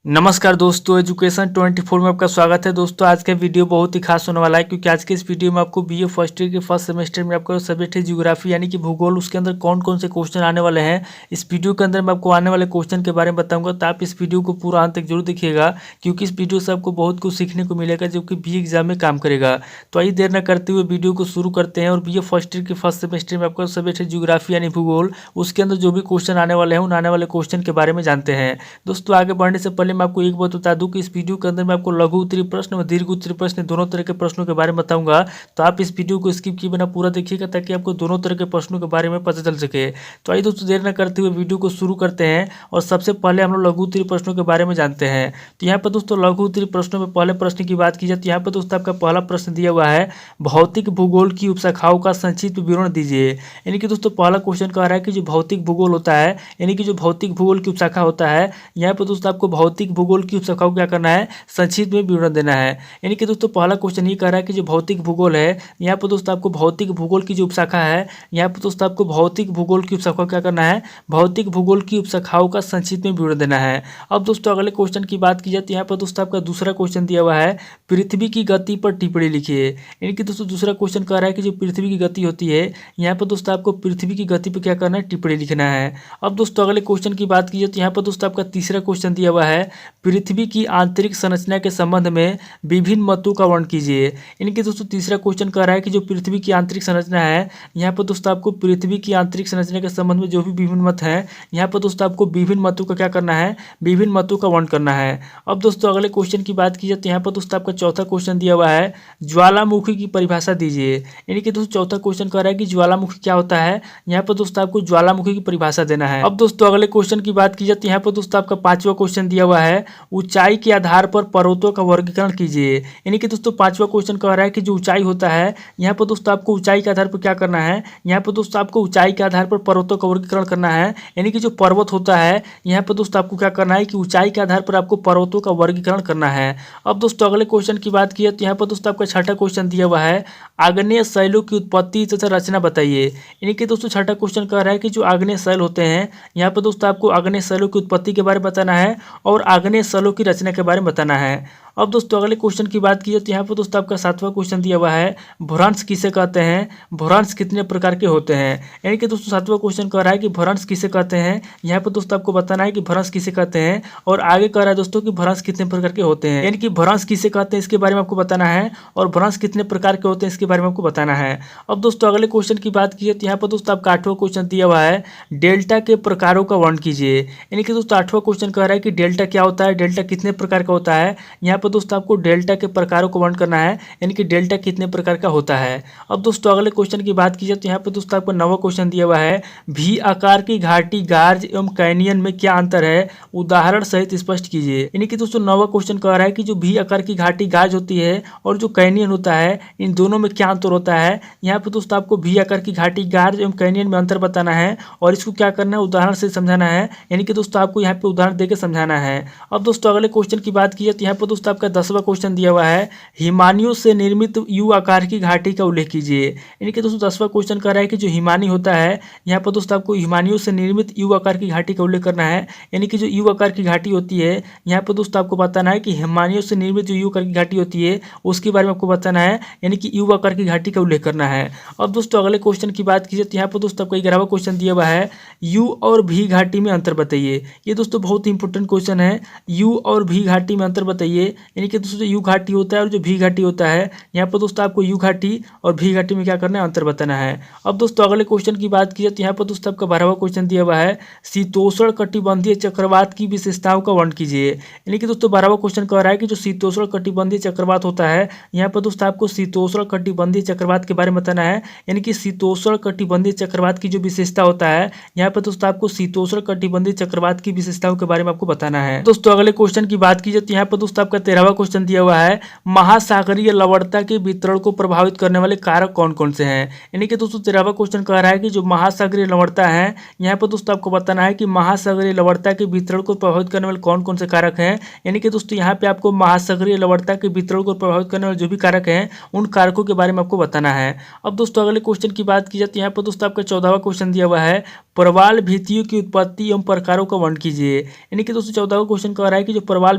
नमस्कार दोस्तों, एजुकेशन 24 में आपका स्वागत है। दोस्तों आज का वीडियो बहुत ही खास होने वाला है क्योंकि आज के इस वीडियो में आपको बीए फर्स्ट ईयर के फर्स्ट सेमेस्टर में आपका सब्जेक्ट है ज्योग्राफी यानी कि भूगोल, उसके अंदर कौन कौन से क्वेश्चन आने वाले हैं। इस वीडियो के अंदर मैं आपको आने वाले क्वेश्चन के बारे में बताऊंगा, तो आप इस वीडियो को पूरा अंत तक जरूर देखिएगा क्योंकि इस वीडियो से आपको बहुत कुछ सीखने को मिलेगा जो कि बीए एग्जाम में काम करेगा। तो आइए देर न करते हुए वीडियो को शुरू करते हैं। और बीए फर्स्ट ईयर के फर्स्ट सेमेस्टर में आपका सब्जेक्ट है ज्योग्राफी यानी भूगोल, उसके अंदर जो भी क्वेश्चन आने वाले हैं उन आने वाले क्वेश्चन के बारे में जानते हैं। दोस्तों आगे बढ़ने से पहले मैं आपको एक बात बता दूं कि इस वीडियो के अंदर मैं आपको लघु उत्तरीय प्रश्न और दीर्घ उत्तरीय प्रश्न दोनों तरह के प्रश्नों के बारे में बताऊंगा। तो आप इस वीडियो को स्किप किए बिना पूरा देखिएगा ताकि आपको दोनों तरह के प्रश्नों के बारे में पता चल सके। तो आइए दोस्तों देर न करते हुए वीडियो को शुरू करते हैं। और सबसे पहले हम लोग लघु उत्तरीय प्रश्नों के बारे में जानते हैं। तो यहाँ पर दोस्तों लघु उत्तरीय प्रश्नों में पहले प्रश्न की बात की जाए तो यहाँ पर दोस्तों आपका पहला प्रश्न दिया हुआ है, भौतिक भूगोल की उपशाखाओं का संक्षिप्त विवरण दीजिए। यानी कि दोस्तों पहला क्वेश्चन कह रहा है कि जो भौतिक भूगोल होता है यानी कि जो भौतिक भूगोल की उपशाखा होता है, यहाँ पर दोस्तों आपको भौतिक भूगोल की उपशाखाओं को क्या करना है, संक्षिप्त में विवरण देना है। यानी कि दोस्तों पहला क्वेश्चन ये कह रहा है कि जो भौतिक भूगोल है, यहाँ पर दोस्तों आपको भौतिक भूगोल की जो उपशाखा है, यहाँ पर दोस्तों आपको भौतिक भूगोल की उपशाखा क्या करना है, भौतिक भूगोल की उपशाखाओं का संक्षिप्त में विवरण देना है। अब दोस्तों अगले क्वेश्चन की बात की जाए तो यहाँ पर दोस्तों आपका दूसरा क्वेश्चन दिया हुआ है, पृथ्वी की गति पर टिप्पणी लिखिए। यानी कि दोस्तों दूसरा क्वेश्चन कह रहा है कि जो पृथ्वी की गति होती है, यहाँ पर दोस्तों आपको पृथ्वी की गति पर क्या करना है, टिप्पणी लिखना है। अब दोस्तों अगले क्वेश्चन की बात की जाए तो यहाँ पर दोस्तों आपका तीसरा क्वेश्चन दिया हुआ है, पृथ्वी की आंतरिक संरचना के संबंध में विभिन्न मतों का वर्णन कीजिए। यानी कि दोस्तों तीसरा क्वेश्चन कह रहा है कि जो पृथ्वी की आंतरिक संरचना है, यहाँ पर दोस्तों आपको पृथ्वी की आंतरिक संरचना के संबंध में जो भी विभिन्न मत है, यहाँ पर दोस्तों आपको विभिन्न मतों का क्या करना है, विभिन्न मतों का वर्णन करना है। अब दोस्तों अगले क्वेश्चन की बात की जाए तो यहाँ पर दोस्तों आपका चौथा क्वेश्चन दिया हुआ है, ज्वालामुखी की परिभाषा दीजिए। यानी कि दोस्तों चौथा क्वेश्चन कह रहा है कि ज्वालामुखी क्या होता है, यहाँ पर दोस्तों आपको ज्वालामुखी की परिभाषा देना है। अब दोस्तों अगले क्वेश्चन की बात की जाए तो यहाँ पर दोस्तों आपका पांचवा क्वेश्चन दिया हुआ है, ऊंचाई के आधार पर पर्वतों का वर्गीकरण कीजिए। यानी कि दोस्तों पांचवा क्वेश्चन कह रहा है कि जो ऊंचाई होता है, यहाँ पर दोस्तों आपको ऊंचाई के आधार पर क्या करना है, यहाँ पर दोस्तों आपको ऊंचाई के आधार पर पर्वतों का वर्गीकरण करना है। यानी कि जो पर्वत होता है, यहाँ पर दोस्तों आपको क्या करना है कि ऊंचाई के आधार पर आपको पर्वतों का वर्गीकरण करना है। अब दोस्तों अगले क्वेश्चन की बात की तो यहाँ पर दोस्तों आपका छठा क्वेश्चन दिया हुआ है, आग्नेय शैलों की उत्पत्ति तथा रचना बताइए। यानी कि दोस्तों छठा क्वेश्चन कह रहा है कि जो आग्नेय शैल होते हैं, यहाँ पर दोस्तों आपको आग्नेय शैलों की उत्पत्ति के बारे में बताना है और आग्नेय शैलों की रचना के बारे में बताना है। अब दोस्तों अगले क्वेश्चन की बात की जाए तो यहाँ पर दोस्तों आपका सातवां क्वेश्चन दिया हुआ है, भ्रंश किसे कहते हैं, भ्रंश कितने प्रकार के होते हैं। यानी कि दोस्तों सातवां क्वेश्चन कह रहा है कि भ्रंश किसे कहते हैं, यहाँ पर दोस्तों आपको बताना है कि भ्रंश किसे कहते हैं और आगे कह रहा है दोस्तों कि भ्रंश कितने प्रकार के होते हैं। यानी कि भ्रंश किसे कहते हैं इसके बारे में आपको बताना है और भ्रंश कितने प्रकार के होते हैं इसके बारे में आपको बताना है। अब दोस्तों अगले क्वेश्चन की बात की जाए तो यहाँ पर दोस्तों आपका आठवां क्वेश्चन दिया हुआ है, डेल्टा के प्रकारों का वर्णन कीजिए। यानी कि दोस्तों आठवां क्वेश्चन कह रहा है कि डेल्टा क्या होता है, डेल्टा कितने प्रकार का होता है। यहाँ पर दोस्तों आपको डेल्टा के प्रकारों को वर्णन करना है, यानी कि डेल्टा कितने प्रकार का होता है। अब दोस्तों अगले क्वेश्चन की बात की जाए तो यहाँ पर दोस्तों आपको नवा क्वेश्चन दिया हुआ है, भी आकार की घाटी, गार्ज एवं कैनियन में क्या अंतर है, उदाहरण सहित स्पष्ट कीजिए। यानी कि दोस्तों नवा क्वेश्चन कह रहा है कि जो भी आकार की घाटी गार्ज होती है और जो कैनियन होता है, इन दोनों में क्या अंतर होता है। यहाँ पर दोस्तों आपको भी आकार की घाटी, गार्ज एवं कैनियन में अंतर बताना है और इसको क्या करना है, उदाहरण से समझाना है। यानी कि दोस्तों आपको यहाँ पे उदाहरण देकर समझाना है। अब दोस्तों अगले क्वेश्चन की बात की जाए तो यहाँ पर दोस्तों आपका 10वां क्वेश्चन दिया हुआ है, हिमानियों से निर्मित यू आकार की घाटी का उल्लेख कीजिए। यानी कि दोस्तों 10वां क्वेश्चन कह रहा है कि जो हिमानी होता है, यहाँ पर दोस्तों आपको हिमानियों से निर्मित यू आकार की घाटी का उल्लेख करना है। यानी कि जो यू आकार की घाटी होती है, यहाँ पर दोस्तों आपको बताना है कि हिमानियों से निर्मित जो यू आकार की घाटी होती है उसके बारे में आपको बताना है, यानी कि यू आकार की घाटी का उल्लेख करना है। अब दोस्तों अगले क्वेश्चन की बात की जाए तो यहाँ पर दोस्तों आपका 11वां क्वेश्चन दिया हुआ है, यू और भी घाटी में अंतर बताइए। ये दोस्तों बहुत ही इंपॉर्टेंट क्वेश्चन है, यू और भी घाटी में अंतर बताइए। यानी कि दोस्तों यू घाटी होता है और जो भी घाटी होता है, यहाँ पर दोस्तों आपको यू घाटी और भी घाटी में क्या करना है, अंतर बताना है। अब दोस्तों अगले क्वेश्चन की बात की जाए तो यहाँ पर दोस्तों आपका 12वां क्वेश्चन दिया हुआ है, शीतोष्ण कटिबंधीय चक्रवात की विशेषताओं का वर्णन कीजिए। यानी कि दोस्तों 12वां क्वेश्चन कह रहा है कि जो शीतोष्ण कटिबंधीय चक्रवात होता है, यहाँ पर दोस्तों आपको शीतोष्ण कटिबंधीय चक्रवात के बारे में बताना है। यानी कि शीतोष्ण कटिबंधीय चक्रवात की जो विशेषता होता है, यहाँ पर दोस्तों आपको शीतोष्ण कटिबंधीय चक्रवात की विशेषताओं के बारे में आपको बताना है। दोस्तों अगले क्वेश्चन की बात की जाए तो यहाँ पर दोस्तों आपका 13वां क्वेश्चन दिया हुआ है, महासागरीय लवणता के वितरण को प्रभावित करने वाले कारक कौन कौन से हैं। यानी कि दोस्तों 13वां क्वेश्चन कह रहा है कि जो महासागरीय लवणता है, यहाँ पर दोस्तों आपको बताना है कि महासागरीय लवणता के वितरण को प्रभावित करने वाले कौन कौन से कारक हैं। यानी कि दोस्तों यहाँ पे आपको महासागरीय लवणता के वितरण को प्रभावित करने वाले जो भी कारक हैं उन कारकों के बारे में आपको बताना है। अब दोस्तों अगले क्वेश्चन की बात की जाए तो यहाँ पर दोस्तों आपका 14वां क्वेश्चन दिया हुआ है, प्रवाल भित्तियों की उत्पत्ति एवं प्रकारों का वर्णन कीजिए। यानी कि दोस्तों 14वां क्वेश्चन कह रहा है कि जो प्रवाल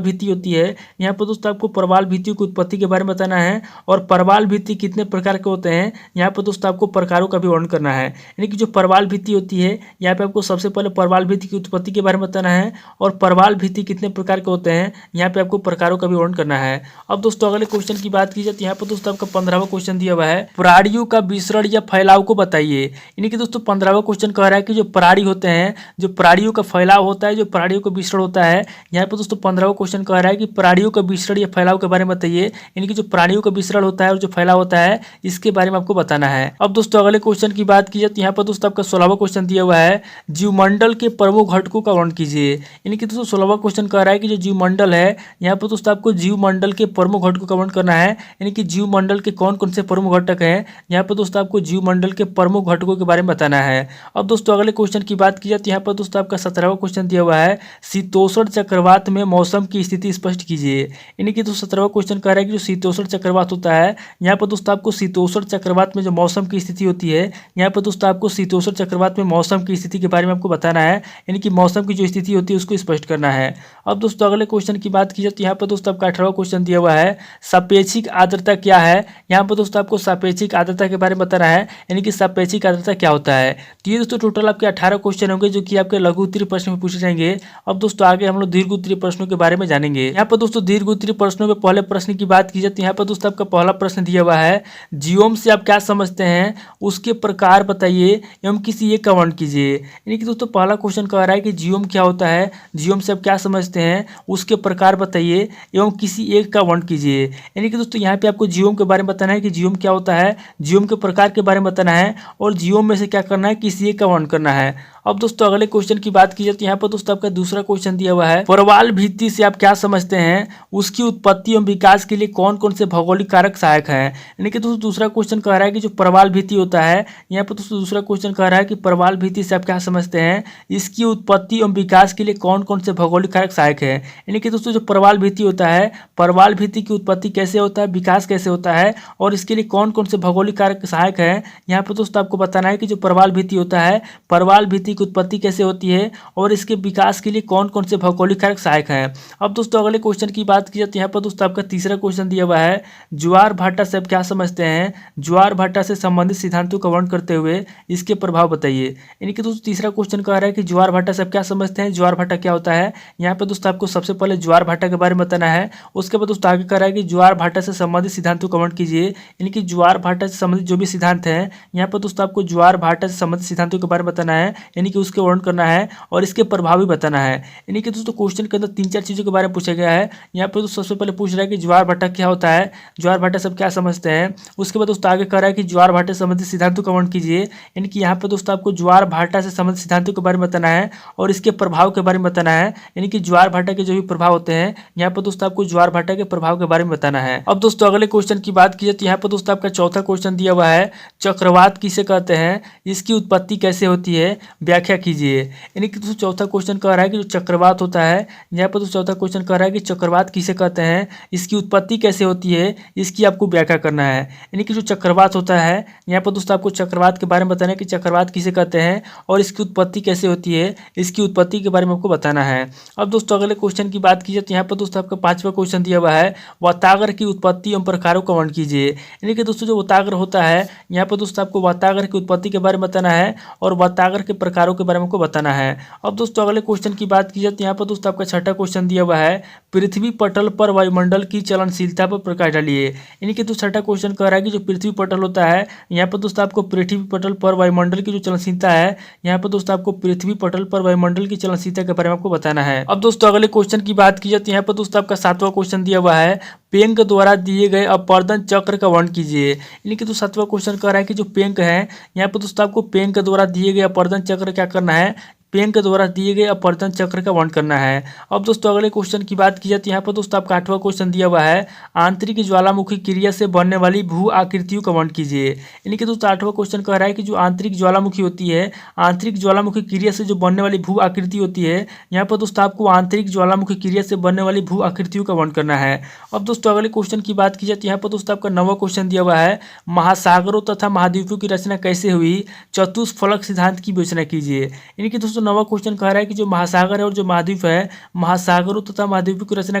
भित्ति होती है, यहाँ पर दोस्तों आपको प्रवाल भित्तियों की उत्पत्ति के बारे में बताना है और प्रवाल भित्ति कितने प्रकार के होते हैं, यहाँ पर दोस्तों आपको प्रकारों का भी वर्णन करना है। यानी कि जो प्रवाल भित्ति होती है, यहाँ पे आपको सबसे पहले प्रवाल भित्ति की उत्पत्ति के बारे में बताना है और प्रवाल भित्ति कितने प्रकार के होते हैं, यहाँ पे आपको प्रकारों का भी वर्णन करना है। अब दोस्तों अगले क्वेश्चन की बात की जाए तो यहाँ पर दोस्तों आपका 15वां क्वेश्चन दिया हुआ है, प्राणियों का विसरण या फैलाव को बताइए। यानी कि दोस्तों 15वां क्वेश्चन कह रहा है कि जो प्राणी होते हैं, जो प्राणियों का फैलाव होता है, जो प्राणियों का विसरण होता है, यहाँ पर दोस्तों 15वां क्वेश्चन कह रहा है कि प्राणियों का विसरण या फैलाव के बारे में बताइए। यानी कि जो प्राणियों का विसरण होता है और जो फैलाव होता है, इसके बारे में आपको बताना है। अब दोस्तों अगले क्वेश्चन की बात की जाए तो यहाँ पर दोस्तों आपका 16वां क्वेश्चन दिया हुआ है, जीवमंडल के प्रमुख घटकों का वर्णन कीजिए। यानी कि दोस्तों 16वां क्वेश्चन कह रहा है कि जो जीवमंडल है, यहाँ पर दोस्तों आपको जीवमंडल के प्रमुख घटकों का वर्णन करना है। यानी कि जीवमंडल के कौन कौन से प्रमुख घटक हैं, यहाँ पर दोस्तों आपको जीवमंडल के प्रमुख घटकों के बारे में बताना है। अब दोस्तों अगले क्वेश्चन की बात की जाए तो यहाँ पर दोस्तों आपका 17वां क्वेश्चन दिया हुआ है, शीतोष्ण चक्रवात में मौसम की स्थिति स्पष्ट कीजिए। यानी कि दोस्तों 17वां क्वेश्चन कह रहा है कि जो शीतोष्ण चक्रवात होता है, यहाँ पर दोस्तों आपको शीतोष्ण चक्रवात में जो मौसम की स्थिति होती है, यहाँ पर दोस्तों आपको शीतोष्ण चक्रवात में मौसम की स्थिति के बारे में आपको बताना है। यानी कि मौसम की जो स्थिति होती है उसको स्पष्ट करना है। अब दोस्तों अगले क्वेश्चन की बात की जाए तो यहाँ पर दोस्तों आपका 18वां क्वेश्चन दिया हुआ है, सापेक्षिक आर्द्रता क्या है। यहाँ पर दोस्तों आपको सापेक्षिक आर्द्रता के बारे में बताना है। यानी कि सापेक्षिक आर्द्रता क्या होता है। तो ये दोस्तों टोटल आपके 18 क्वेश्चन होंगे जो कि आपके लघु उत्तरीय प्रश्न में पूछे जाएंगे। अब दोस्तों आगे हम लोग दीर्घ उत्तरीय प्रश्नों के बारे में जानेंगे। यहाँ पर दोस्तों दीर्घ उत्तरीय प्रश्नों के पहले प्रश्न की बात की जाए तो यहाँ पर दोस्तों आपका पहला प्रश्न दिया हुआ है, जीओम से आप क्या समझते हैं, उसके प्रकार बताइए एवं किसी एक का वर्णन कीजिए। यानी कि दोस्तों पहला क्वेश्चन कह रहा है कि जीओम क्या होता है, जीओम से आप क्या समझते हैं, उसके प्रकार बताइए एवं किसी एक का वर्णन कीजिए। यानी कि दोस्तों यहाँ पे आपको जीओम के बारे में बताना है कि जीओम क्या होता है, जीओम के प्रकार के बारे में बताना है और जीओम में से क्या करना है, किसी एक का वर्णन करना है। अब दोस्तों अगले क्वेश्चन की बात की जाए तो यहाँ पर दोस्तों आपका दूसरा क्वेश्चन दिया हुआ है, प्रवाल भित्ति से आप क्या समझते हैं, उसकी उत्पत्ति एवं विकास के लिए कौन कौन से भौगोलिक कारक सहायक हैं। यानी कि दोस्तों दूसरा क्वेश्चन कह रहा है कि जो प्रवाल भित्ति होता है, यहाँ पर दोस्तों दूसरा क्वेश्चन कह रहा है कि प्रवाल भित्ति से आप क्या समझते हैं, इसकी उत्पत्ति एवं विकास के लिए कौन कौन से भौगोलिक कारक सहायक है। यानी कि दोस्तों जो प्रवाल भित्ति होता है, प्रवाल भित्ति की उत्पत्ति कैसे होता है, विकास कैसे होता है और इसके लिए कौन कौन से भौगोलिक कारक सहायक है। यहाँ पर दोस्तों आपको बताना है कि जो प्रवाल भित्ति होता है, प्रवाल भित्ति की उत्पत्ति कैसे होती है और इसके विकास के लिए कौन कौन से भौगोलिक कारक सहायक हैं। अब दोस्तों अगले क्वेश्चन की बात की जाए तो यहाँ पर दोस्तों आपका तीसरा क्वेश्चन दिया हुआ है, ज्वार भाटा से आप क्या समझते हैं, ज्वार भाटा से संबंधित सिद्धांतों का वर्णन करते हुए इसके प्रभाव बताइए। यानी कि दोस्तों तीसरा क्वेश्चन कह रहा है कि ज्वार भाटा से आप क्या समझते हैं, ज्वार भाटा क्या होता है। यहाँ पर दोस्तों आपको सबसे पहले ज्वार भाटा के बारे में बताना है। उसके बाद दोस्तों आगे कह रहा है कि ज्वार भाटा से संबंधित सिद्धांतों का वर्णन कीजिए। यानी कि ज्वार भाटा से संबंधित जो भी सिद्धांत हैं, यहाँ पर दोस्तों आपको ज्वार भाटा से संबंधित सिद्धांतों के बारे में बताना है। यानी कि उसके वर्णन करना है और इसके प्रभाव भी बताना है। यानी कि दोस्तों क्वेश्चन के अंदर 3-4 चीज़ों के बारे में पूछा गया है। यहाँ पर दोस्तों सबसे पहले पूछ रहा है कि ज्वार भाटा क्या होता है, ज्वार भाटा सब क्या समझते हैं। उसके बाद दोस्तों आगे कह रहा है कि ज्वार भाटा से संबंधित सिद्धांतों का वर्णन कीजिए। यानी कि यहाँ पर दोस्तों आपको ज्वार भाटा से संबंधित सिद्धांतों के बारे में बताना है और इसके प्रभाव के बारे में बताना है। यानी कि ज्वार भाटा के जो भी प्रभाव होते हैं, यहाँ पर दोस्तों आपको ज्वार भाटा के प्रभाव के बारे में बताना है। अब दोस्तों अगले क्वेश्चन की बात की जाए तो यहाँ पर दोस्तों आपका चौथा क्वेश्चन दिया हुआ है, चक्रवात किसे कहते हैं, इसकी उत्पत्ति कैसे होती है, व्याख्या कीजिए। यानी कि दोस्तों चौथा क्वेश्चन कह रहा है कि जो चक्रवात होता है, यहाँ पर दोस्तों चौथा क्वेश्चन कह रहा है कि चक्रवात किसे कहते हैं, इसकी उत्पत्ति कैसे होती है, इसकी आपको व्याख्या करना है। यानी कि जो चक्रवात होता है, यहाँ पर दोस्तों आपको चक्रवात के बारे में बताना है कि चक्रवात किसे कहते हैं और इसकी उत्पत्ति कैसे होती है, इसकी उत्पत्ति के बारे में आपको बताना है। अब दोस्तों अगले क्वेश्चन की बात की जाए तो यहाँ पर दोस्तों आपका 5वां क्वेश्चन दिया हुआ है, वातागर की उत्पत्ति एवं प्रकारों का वर्णन कीजिए। यानी कि दोस्तों जो वातागर होता है, यहाँ पर दोस्तों आपको वातागर की उत्पत्ति के बारे में बताना है और वातागर के प्रकारों के बारे में आपको बताना है। अब दोस्तों अगले क्वेश्चन की बात की जाए तो यहाँ पर दोस्तों आपका छठा क्वेश्चन दिया हुआ है, पृथ्वी पटल पर वायुमंडल की चलनशीलता पर प्रकाश डालिए। यानी कि दोस्तों छठा क्वेश्चन कह रहा है कि जो पृथ्वी पटल होता है, यहाँ पर दोस्तों आपको पृथ्वी पटल पर वायुमंडल की जो चलनशीलता है, यहाँ पर दोस्तों आपको पृथ्वी पटल पर वायुमंडल की चलनशीलता के बारे में आपको बताना है। अब दोस्तों अगले क्वेश्चन की बात की जाए तो यहाँ पर दोस्तों आपका 7वां क्वेश्चन दिया हुआ है, पेंक द्वारा दिए गए अपर्दन चक्र का वर्णन कीजिए। यानी कि तो 7वां क्वेश्चन कह रहा है कि जो पेंक है, यहाँ पर दोस्तों आपको पेंक द्वारा दिए गए अपर्दन चक्र क्या करना है, पेंग के द्वारा दिए गए अपवर्तन चक्र का वर्णन करना है। अब दोस्तों अगले क्वेश्चन की बात की जाए तो यहाँ पर दोस्तों आपका 8वां क्वेश्चन दिया हुआ है, आंतरिक ज्वालामुखी क्रिया से बनने वाली भू आकृतियों का वर्णन कीजिए। यानी कि दोस्तों 8वां क्वेश्चन कह रहा है कि जो आंतरिक ज्वालामुखी होती है, आंतरिक ज्वालामुखी क्रिया से जो बनने वाली भू आकृति होती है, यहाँ पर दोस्तों आपको आंतरिक ज्वालामुखी क्रिया से बनने वाली भू आकृतियों का वर्णन करना है। अब दोस्तों अगले क्वेश्चन की बात की जाए तो यहाँ पर दोस्तों आपका 9वां क्वेश्चन दिया हुआ है, महासागरों तथा महाद्वीपों की रचना कैसे हुई, चतुष्फलक सिद्धांत की विवेचना कीजिए। यानी कि दोस्तों 9वां क्वेश्चन कह रहा है कि जो महासागर है और जो महाद्वीप है, महासागरों तथा महाद्वीपों की रचना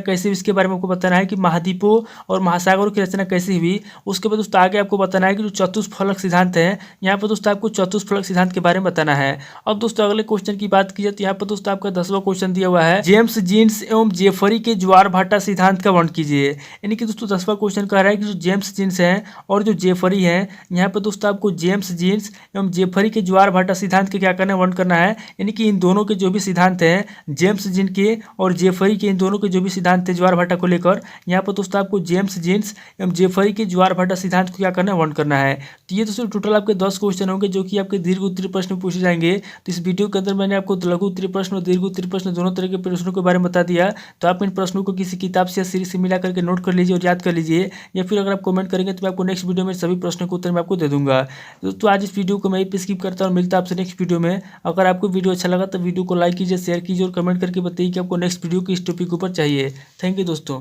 कैसे हुई, इसके बारे में आपको बताना है कि महाद्वीपों और महासागरों की रचना कैसे हुई। उसके बाद दोस्तों आगे आपको बताना है कि जो चतुष्फलक सिद्धांत है, यहाँ पर दोस्तों आपको चतुष्फलक सिद्धांत के बारे में बताना है। अब दोस्तों अगले क्वेश्चन की बात की जाए तो यहाँ पर दोस्तों आपका 10वां क्वेश्चन दिया हुआ है, जेम्स जीन्स एवं जेफरी के ज्वार भाटा सिद्धांत का वर्णन कीजिए। यानी कि दोस्तों 10वां क्वेश्चन कह रहा है कि जो जेम्स जीन्स है और जो जेफरी है, यहाँ पर दोस्तों आपको जेम्स जीन्स एवं जेफरी के ज्वार भाटा सिद्धांत के क्या करना है, वर्णन करना है। यानी कि इन दोनों के जो भी सिद्धांत हैं, जेम्स जीन के और जेफरी के, इन दोनों के जो भी सिद्धांत थे ज्वार भाटा को लेकर, यहाँ पर दोस्तों आपको जेम्स जीन्स एवं जेफरी के ज्वार भाटा सिद्धांत को क्या करना है, वर्णन करना है। तो ये दोस्तों टोटल आपके 10 क्वेश्चन होंगे जो कि आपके दीर्घ उत्तरीय प्रश्न में पूछे जाएंगे। तो इस वीडियो के अंदर मैंने आपको लघु उत्तरीय प्रश्न और दीर्घ उत्तरीय प्रश्न दोनों तरह के प्रश्नों के बारे में बता दिया। तो आप इन प्रश्नों को किसी किताब से या सीरीज से मिला करके नोट कर लीजिए और याद कर लीजिए, या फिर अगर आप कमेंट करेंगे तो मैं आपको नेक्स्ट वीडियो में सभी प्रश्नों के उत्तर मैं आपको दे दूंगा। दोस्तों आज इस वीडियो को मैं यहीं पे स्किप करता हूँ, मिलता है आपसे नेक्स्ट वीडियो में। अगर आपको वीडियो अच्छा लगा तो वीडियो को लाइक कीजिए, शेयर कीजिए और कमेंट करके बताइए कि आपको नेक्स्ट वीडियो किस टॉपिक के ऊपर चाहिए। थैंक यू दोस्तों।